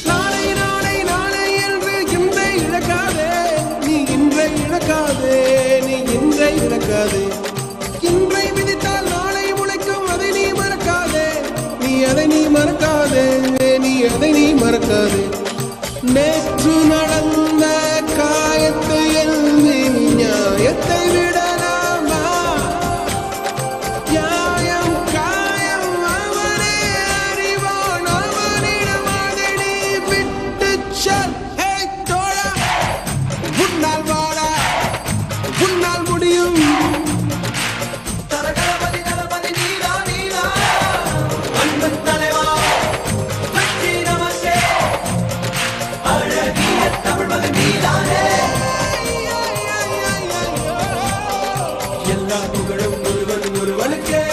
நாளை நாளை நாளை என்று இன்றை இழக்காதே, நீ இன்றை இழக்காதே, நீ இன்றை இழக்காதே. இன்றை விதித்தால் நாளை முளைக்கும், அதை நீ மறக்காதே, நீ அதை நீ மறக்காதே, நீ அதை நீ மறக்காதே. நேற்று நடந்த காயத்தை எழுதி நியாயத்தை விடலாமா? நியாயம் காயம் அவனே அறிவான், அவனிடம் அதை நீ விட்டுச் செல். ஹே தோழா, உன்னால் வாழா, உன்னால் முடியும். தரகரபதி தளபதி நீதா நீதா, அன்பு தலைவா வெற்றி நமக்கே, அழகிய தமிழ் மகன் நீதானே. எல்லா புகழும் ஒருவன் ஒருவனுக்கே.